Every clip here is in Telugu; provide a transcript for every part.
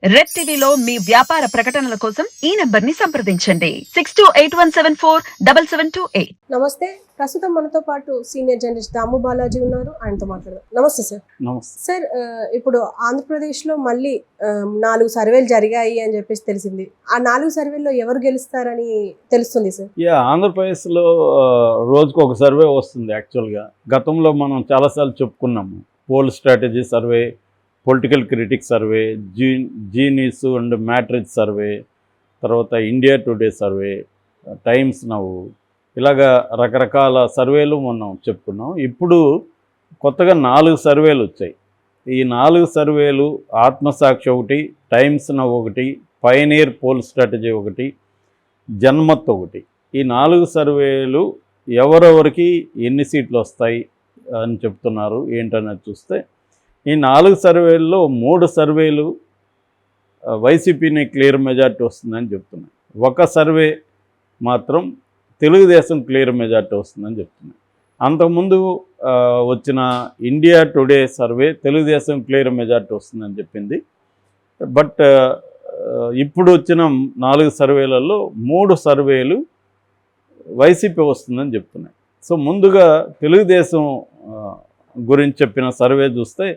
రెడ్ టీవీలో మీ వ్యాపార ప్రకటనల కోసం ఈ నంబర్ ని సంప్రదించండి 6281747728. నమస్తే. ప్రస్తుతం మనతో పాటు సీనియర్ జర్నలిస్ట్ దాము బాలాజీ ఉన్నారు. ఆయనతో మాట్లాడదాం. నమస్తే సార్. నమస్తే సార్, ఇప్పుడు ఆంధ్రప్రదేశ్లో మళ్ళీ 4 సర్వేలు జరిగాయి అని చెప్పేసి తెలిసింది. ఆ 4 సర్వేల్లో ఎవరు గెలుస్తారని తెలుస్తుంది సార్? ఆంధ్రప్రదేశ్లో రోజుకు ఒక సర్వే వస్తుంది. యాక్చువల్గా గతంలో మనం చాలాసార్లు చెప్పుకున్నాము. Poll strategy survey, political critic survey, జీనిస్ అండ్ మ్యాట్రిక్స్ సర్వే, తర్వాత India Today survey, Times Now, ఇలాగా రకరకాల సర్వేలు మనం చెప్పుకున్నాం. ఇప్పుడు కొత్తగా 4 సర్వేలు వచ్చాయి. ఈ 4 సర్వేలు ఆత్మసాక్షి ఒకటి, టైమ్స్ నౌ ఒకటి, పయనీర్ పోల్ స్ట్రాటజీ ఒకటి, జన్మత్ ఒకటి. ఈ 4 సర్వేలు ఎవరెవరికి ఎన్ని సీట్లు వస్తాయి అని చెప్తున్నారు ఏంటనేది చూస్తే, ఈ 4 సర్వేల్లో 3 సర్వేలు వైసీపీని క్లియర్ మెజార్టీ వస్తుందని చెప్తున్నాయి. ఒక సర్వే మాత్రం తెలుగుదేశం క్లియర్ మెజార్టీ వస్తుందని చెప్తున్నాయి. అంతకుముందు వచ్చిన India Today survey Telugu Desam clear majority వస్తుందని చెప్పింది. బట్ ఇప్పుడు వచ్చిన 4 సర్వేలలో 3 సర్వేలు వైసీపీ వస్తుందని చెప్తున్నాయి. సో ముందుగా తెలుగుదేశం గురించి చెప్పిన సర్వే చూస్తే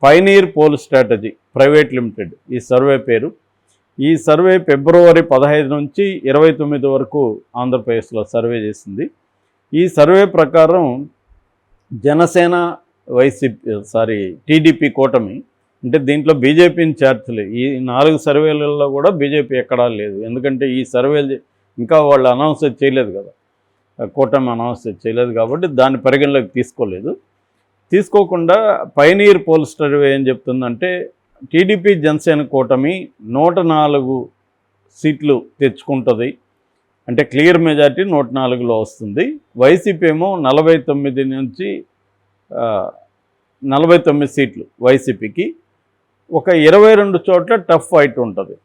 pioneer pole strategy private limited ఈ సర్వే పేరు. ఈ సర్వే ఫిబ్రవరి 15 నుంచి 29 వరకు ఆంధ్రప్రదేశ్లో సర్వే చేసింది. ఈ సర్వే ప్రకారం జనసేన టీడీపీ కూటమి, అంటే దీంట్లో బీజేపీని చేర్చలేదు. ఈ 4 సర్వేలలో కూడా బీజేపీ ఎక్కడా లేదు. ఎందుకంటే ఈ సర్వేలు ఇంకా వాళ్ళు అనౌన్స్ చేయలేదు కదా, కూటమి అనౌన్స్ చేయలేదు కాబట్టి దాన్ని పరిగణలోకి తీసుకోకుండా పైనీర్ పోల్ సర్వే ఏం చెప్తుందంటే టీడీపీ జనసేన కూటమి 104 సీట్లు తెచ్చుకుంటుంది, అంటే క్లియర్ మెజార్టీ 104లో వస్తుంది. వైసీపీ ఏమో 49 నుంచి 49 సీట్లు వైసీపీకి. ఒక 22 చోట్ల టఫ్ ఫైట్ ఉంటుంది,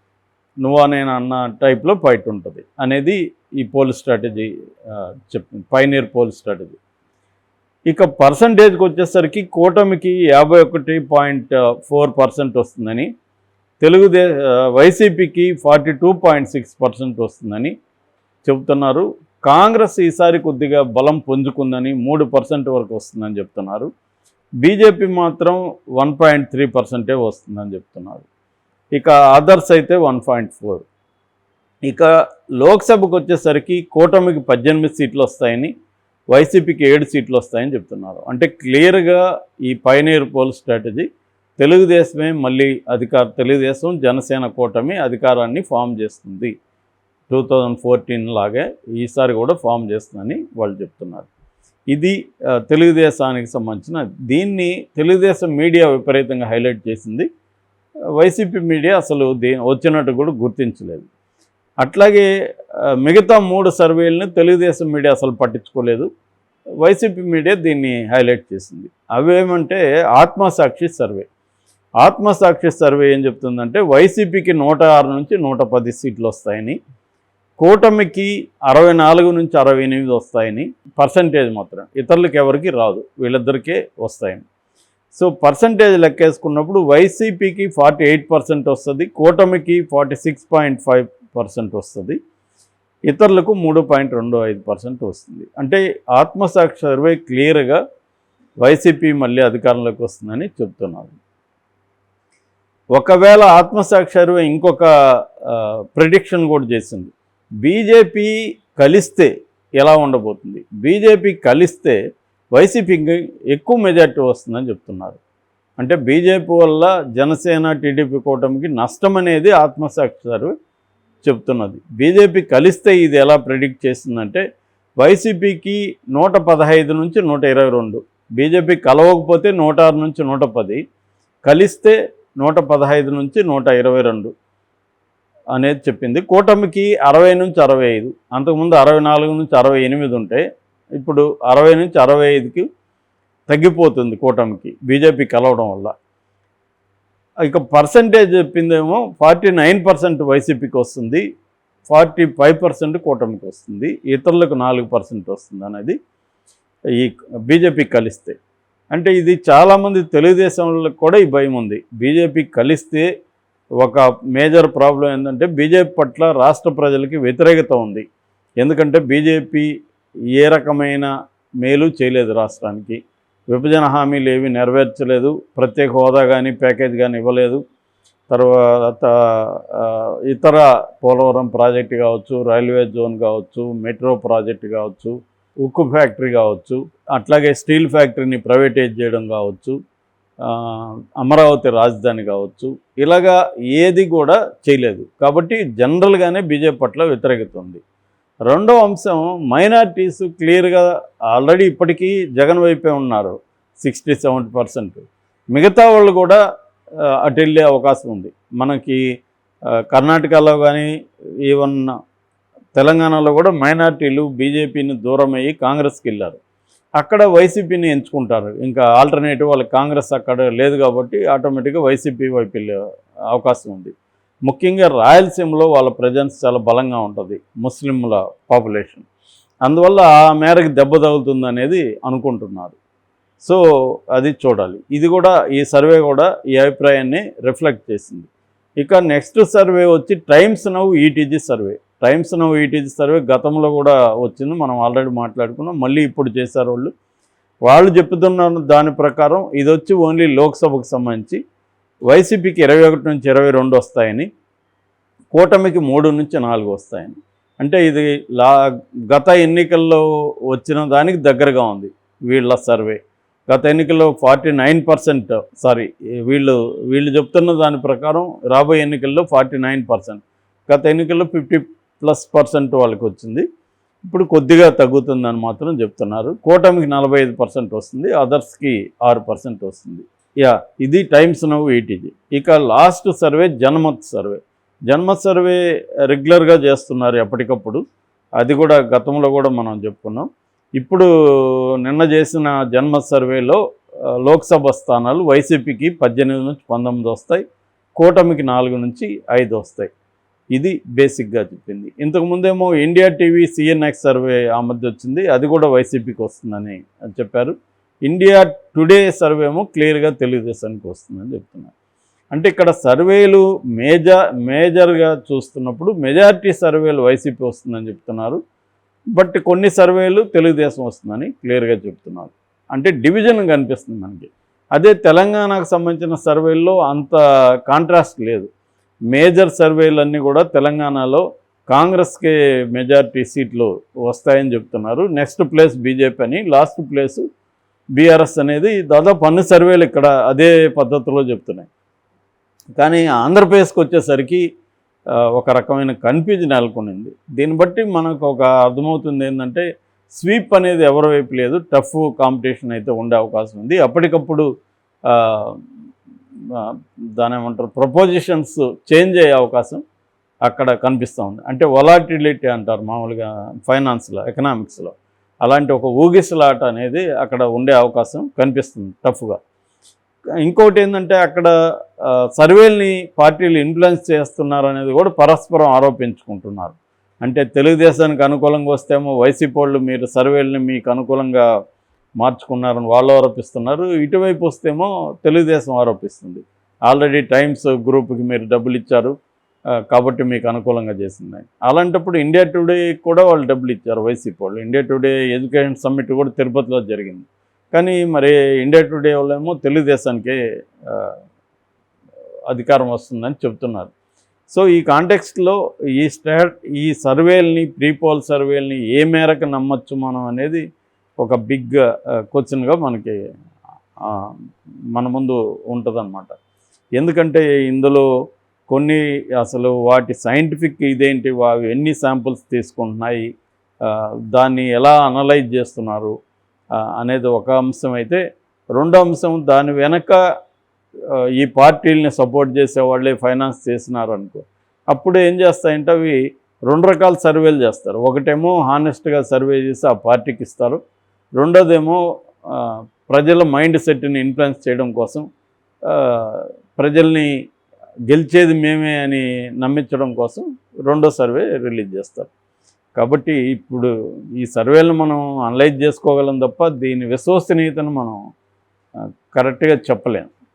నువ్వా నేను అన్న టైప్లో ఫైట్ ఉంటుంది అనేది ఈ పోల్ స్ట్రాటజీ చెప్పింది, పైనీర్ పోల్ స్ట్రాటజీ. ఇక పర్సంటేజ్కి వచ్చేసరికి కూటమికి 51.4% వస్తుందని, వైసీపీకి 42.6% వస్తుందని చెబుతున్నారు. కాంగ్రెస్ ఈసారి కొద్దిగా బలం పుంజుకుందని 3% వరకు వస్తుందని చెప్తున్నారు. బీజేపీ మాత్రం 1.3% వస్తుందని చెప్తున్నారు. ఇక అదర్స్ అయితే 1.4. ఇక లోక్సభకు వచ్చేసరికి కూటమికి 18 సీట్లు వస్తాయని, వైసీపీకి 7 సీట్లు వస్తాయని చెప్తున్నారు. అంటే క్లియర్గా ఈ పైనీర్ పోల్ స్ట్రాటజీ తెలుగుదేశమే మళ్ళీ తెలుగుదేశం జనసేన కూటమి అధికారాన్ని ఫామ్ చేస్తుంది, 2014 లాగే ఈసారి కూడా ఫామ్ చేస్తుందని వాళ్ళు చెప్తున్నారు. ఇది తెలుగుదేశానికి సంబంధించిన. దీన్ని తెలుగుదేశం మీడియా విపరీతంగా హైలైట్ చేసింది, వైసీపీ మీడియా అసలు వచ్చినట్టు కూడా గుర్తించలేదు. అట్లాగే మిగతా 3 సర్వేలను తెలుగుదేశం మీడియా అసలు పట్టించుకోలేదు, వైసీపీ మీడియా దీన్ని హైలైట్ చేసింది. అవేమంటే ఆత్మసాక్షి సర్వే ఏం చెప్తుందంటే వైసీపీకి 106 నుంచి 110 సీట్లు వస్తాయని, కూటమికి 64 నుంచి 68 వస్తాయని, పర్సంటేజ్ మాత్రం ఇతరులకు ఎవరికి రాదు, వీళ్ళిద్దరికే వస్తాయని. సో పర్సంటేజ్ లెక్కేసుకున్నప్పుడు వైసీపీకి 48% వస్తుంది, కూటమికి 46.5% వస్తుంది, ఇతరులకు 3.25% వస్తుంది. అంటే ఆత్మసాక్షి సర్వే క్లియర్గా వైసీపీ మళ్ళీ అధికారంలోకి వస్తుందని చెప్తున్నారు. ఒకవేళ ఆత్మసాక్షి సర్వే ఇంకొక ప్రిడిక్షన్ కూడా చేసింది, బీజేపీ కలిస్తే ఎలా ఉండబోతుంది, బీజేపీ కలిస్తే వైసీపీకి ఎక్కువ మెజార్టీ వస్తుందని చెప్తున్నారు. అంటే బీజేపీ వల్ల జనసేన టీడీపీ కూటమికి నష్టం అనేది ఆత్మసాక్షి సర్వే చెప్తున్నది. బీజేపీ కలిస్తే ఇది ఎలా ప్రెడిక్ట్ చేస్తుందంటే వైసీపీకి 115 నుంచి 122, బీజేపీ కలవకపోతే 106 నుంచి 110, కలిస్తే 115 నుంచి 122 అనేది చెప్పింది. కూటమికి 60 నుంచి 65, అంతకుముందు 64 నుంచి 68 ఉంటాయి, ఇప్పుడు 60 నుంచి 65కి తగ్గిపోతుంది కూటమికి బీజేపీ కలవడం వల్ల. ఇక పర్సంటేజ్ చెప్పిందేమో 49% వైసీపీకి వస్తుంది, 45% కూటమికి వస్తుంది, ఇతరులకు 4% వస్తుంది అనేది ఈ బీజేపీ కలిస్తే. అంటే ఇది చాలామంది తెలుగుదేశంలో కూడా ఈ భయం ఉంది, బీజేపీ కలిస్తే ఒక మేజర్ ప్రాబ్లం ఏంటంటే బీజేపీ పట్ల రాష్ట్ర ప్రజలకి వ్యతిరేకత ఉంది. ఎందుకంటే బీజేపీ ఏ రకమైన మేలు చేయలేదు రాష్ట్రానికి. విభజన హామీలు ఏవి నెరవేర్చలేదు, ప్రత్యేక హోదా కానీ ప్యాకేజ్ కానీ ఇవ్వలేదు. తర్వాత ఇతర పోలవరం ప్రాజెక్టు కావచ్చు, రైల్వే జోన్ కావచ్చు, మెట్రో ప్రాజెక్టు కావచ్చు, ఉక్కు ఫ్యాక్టరీ కావచ్చు, అట్లాగే స్టీల్ ఫ్యాక్టరీని ప్రైవేటైజ్ చేయడం కావచ్చు, అమరావతి రాజధాని కావచ్చు, ఇలాగా ఏది కూడా చేయలేదు. కాబట్టి జనరల్గానే బీజేపీ పట్ల వ్యతిరేకత ఉంది. రెండో అంశం మైనారిటీస్ క్లియర్గా ఆల్రెడీ ఇప్పటికీ జగన్ వైపే ఉన్నారు 60-70%. మిగతా వాళ్ళు కూడా అటు వెళ్ళే అవకాశం ఉంది. మనకి కర్ణాటకలో కానీ ఈవెన్ తెలంగాణలో కూడా మైనారిటీలు బీజేపీని దూరం అయ్యి కాంగ్రెస్కి వెళ్ళారు. అక్కడ వైసీపీని ఎంచుకుంటారు. ఇంకా ఆల్టర్నేటివ్ వాళ్ళకి కాంగ్రెస్ అక్కడ లేదు కాబట్టి ఆటోమేటిక్గా వైసీపీ వైపు వెళ్ళే అవకాశం ఉంది. ముఖ్యంగా రాయలసీమలో వాళ్ళ ప్రజెన్స్ చాలా బలంగా ఉంటుంది, ముస్లింల పాపులేషన్. అందువల్ల ఆ మేరకు దెబ్బ తగులుతుంది అనేది అనుకుంటున్నారు. సో అది చూడాలి. ఇది కూడా ఈ సర్వే కూడా ఈ అభిప్రాయాన్ని రిఫ్లెక్ట్ చేసింది. ఇక నెక్స్ట్ సర్వే వచ్చి times now ETG survey. Times now ETG survey గతంలో కూడా వచ్చింది, మనం ఆల్రెడీ మాట్లాడుకున్నాం. మళ్ళీ ఇప్పుడు చేశారు వాళ్ళు చెప్తున్న దాని ప్రకారం ఇది వచ్చి ఓన్లీ లోక్సభకు సంబంధించి వైసీపీకి 21 నుంచి 22 వస్తాయని, కూటమికి 3 నుంచి 4 వస్తాయని. అంటే ఇది గత ఎన్నికల్లో వచ్చిన దానికి దగ్గరగా ఉంది వీళ్ళ సర్వే. గత ఎన్నికల్లో 49%, సారీ వీళ్ళు చెప్తున్న దాని ప్రకారం రాబోయే ఎన్నికల్లో 49%, గత ఎన్నికల్లో 50+% వాళ్ళకి వచ్చింది. ఇప్పుడు కొద్దిగా తగ్గుతుందని మాత్రం చెప్తున్నారు. కూటమికి 45% వస్తుంది, అదర్స్కి 6% వస్తుంది. ఇది టైమ్స్ నౌ ఈటీజీ. ఇక లాస్ట్ సర్వే జనమత్ సర్వే. జనమత్ సర్వే రెగ్యులర్గా చేస్తున్నారు ఎప్పటికప్పుడు. అది కూడా గతంలో కూడా మనం చెప్పుకున్నాం. ఇప్పుడు నిన్న చేసిన జనమత్ సర్వేలో లోక్సభ స్థానాలు వైసీపీకి 18 నుంచి 19 వస్తాయి, కూటమికి 4 నుంచి 5 వస్తాయి. ఇది బేసిక్గా చెప్పింది. ఇంతకుముందేమో ఇండియా టీవీ సిఎన్ఎక్స్ సర్వే ఆ మధ్య వచ్చింది, అది కూడా వైసీపీకి వస్తుందని చెప్పారు. ఇండియా టుడే సర్వే ఏమో క్లియర్గా తెలుగుదేశానికి వస్తుందని చెప్తున్నారు. అంటే ఇక్కడ సర్వేలు మేజర్గా చూస్తున్నప్పుడు మెజారిటీ సర్వేలు వైసీపీ వస్తుందని చెప్తున్నారు. బట్ కొన్ని సర్వేలు తెలుగుదేశం వస్తుందని క్లియర్గా చెప్తున్నారు. అంటే డివిజన్ కనిపిస్తుంది మనకి. అదే తెలంగాణకు సంబంధించిన సర్వేల్లో అంత కాంట్రాస్ట్ లేదు. మేజర్ సర్వేలన్నీ కూడా తెలంగాణలో కాంగ్రెస్కే మెజారిటీ సీట్లు వస్తాయని చెప్తున్నారు. నెక్స్ట్ ప్లేస్ బీజేపీ అని, లాస్ట్ ప్లేసు బీఆర్ఎస్ అనేది దాదాపు అన్ని సర్వేలు ఇక్కడ అదే పద్ధతిలో చెప్తున్నాయి. కానీ ఆంధ్రప్రదేశ్కి వచ్చేసరికి ఒక రకమైన కన్ఫ్యూజన్ నెలకొనింది. దీన్ని బట్టి మనకు ఒక అర్థమవుతుంది ఏంటంటే స్వీప్ అనేది ఎవరి వైపు లేదు, టఫ్ కాంపిటీషన్ అయితే ఉండే అవకాశం ఉంది. అప్పటికప్పుడు దాని ఏమంటారు ప్రపోజిషన్స్ చేంజ్ అయ్యే అవకాశం అక్కడ కనిపిస్తూ ఉంది. అంటే వొలాటిలిటీ అంటారు మామూలుగా ఫైనాన్స్లో, ఎకనామిక్స్లో. అలాంటి ఒక ఊగిసలాట అనేది అక్కడ ఉండే అవకాశం కనిపిస్తుంది టఫ్గా. ఇంకోటి ఏంటంటే అక్కడ సర్వేల్ని పార్టీలు ఇన్ఫ్లుయెన్స్ చేస్తున్నారు అనేది కూడా పరస్పరం ఆరోపించుకుంటున్నారు. అంటే తెలుగుదేశానికి అనుకూలంగా వస్తేమో వైసీపీ వాళ్ళు మీరు సర్వేల్ని మీకు అనుకూలంగా మార్చుకున్నారని వాళ్ళు ఆరోపిస్తున్నారు, ఇటువైపు వస్తేమో తెలుగుదేశం ఆరోపిస్తుంది. ఆల్రెడీ టైమ్స్ గ్రూప్కి మీరు డబ్బులు ఇచ్చారు కాబట్టి మీకు అనుకూలంగా చేసిందని. అలాంటప్పుడు ఇండియా టుడే కూడా వాళ్ళు డబ్బులు ఇచ్చారు వైసీపీ వాళ్ళు. ఇండియా టుడే ఎడ్యుకేషన్ సమ్మిట్ కూడా తిరుపతిలో జరిగింది. కానీ మరి ఇండియా టుడే వాళ్ళేమో తెలుగుదేశానికే అధికారం వస్తుందని చెప్తున్నారు. సో ఈ కాంటెక్స్ట్లో ఈ సర్వేల్ని, ప్రీపోల్ సర్వేల్ని ఏ మేరకు నమ్మచ్చు మనం అనేది ఒక బిగ్ క్వశ్చన్గా మనకి మన ముందు ఉంటుందన్నమాట. ఎందుకంటే ఇందులో కొన్ని అసలు వాటి సైంటిఫిక్ ఇదేంటి, అవి ఎన్ని శాంపుల్స్ తీసుకుంటున్నాయి, దాన్ని ఎలా అనలైజ్ చేస్తున్నారు అనేది ఒక అంశం అయితే, రెండో అంశం దాని వెనక ఈ పార్టీలని సపోర్ట్ చేసేవాళ్ళే ఫైనాన్స్ చేసినారు అనుకో, అప్పుడు ఏం చేస్తాయంటే అవి 2 రకాల సర్వేలు చేస్తారు. ఒకటేమో హానెస్ట్గా సర్వే చేసి ఆ పార్టీకి ఇస్తారు, రెండోదేమో ప్రజల మైండ్ సెట్ని ఇన్ఫ్లుయెన్స్ చేయడం కోసం ప్రజల్ని గెలిచేది మేమే అని నమ్మించడం కోసం రెండో సర్వే రిలీజ్ చేస్తారు. కాబట్టి ఇప్పుడు ఈ సర్వేలను మనం అనలైజ్ చేసుకోగలం తప్ప దీని విశ్వసనీయతను మనం కరెక్ట్గా చెప్పలేం.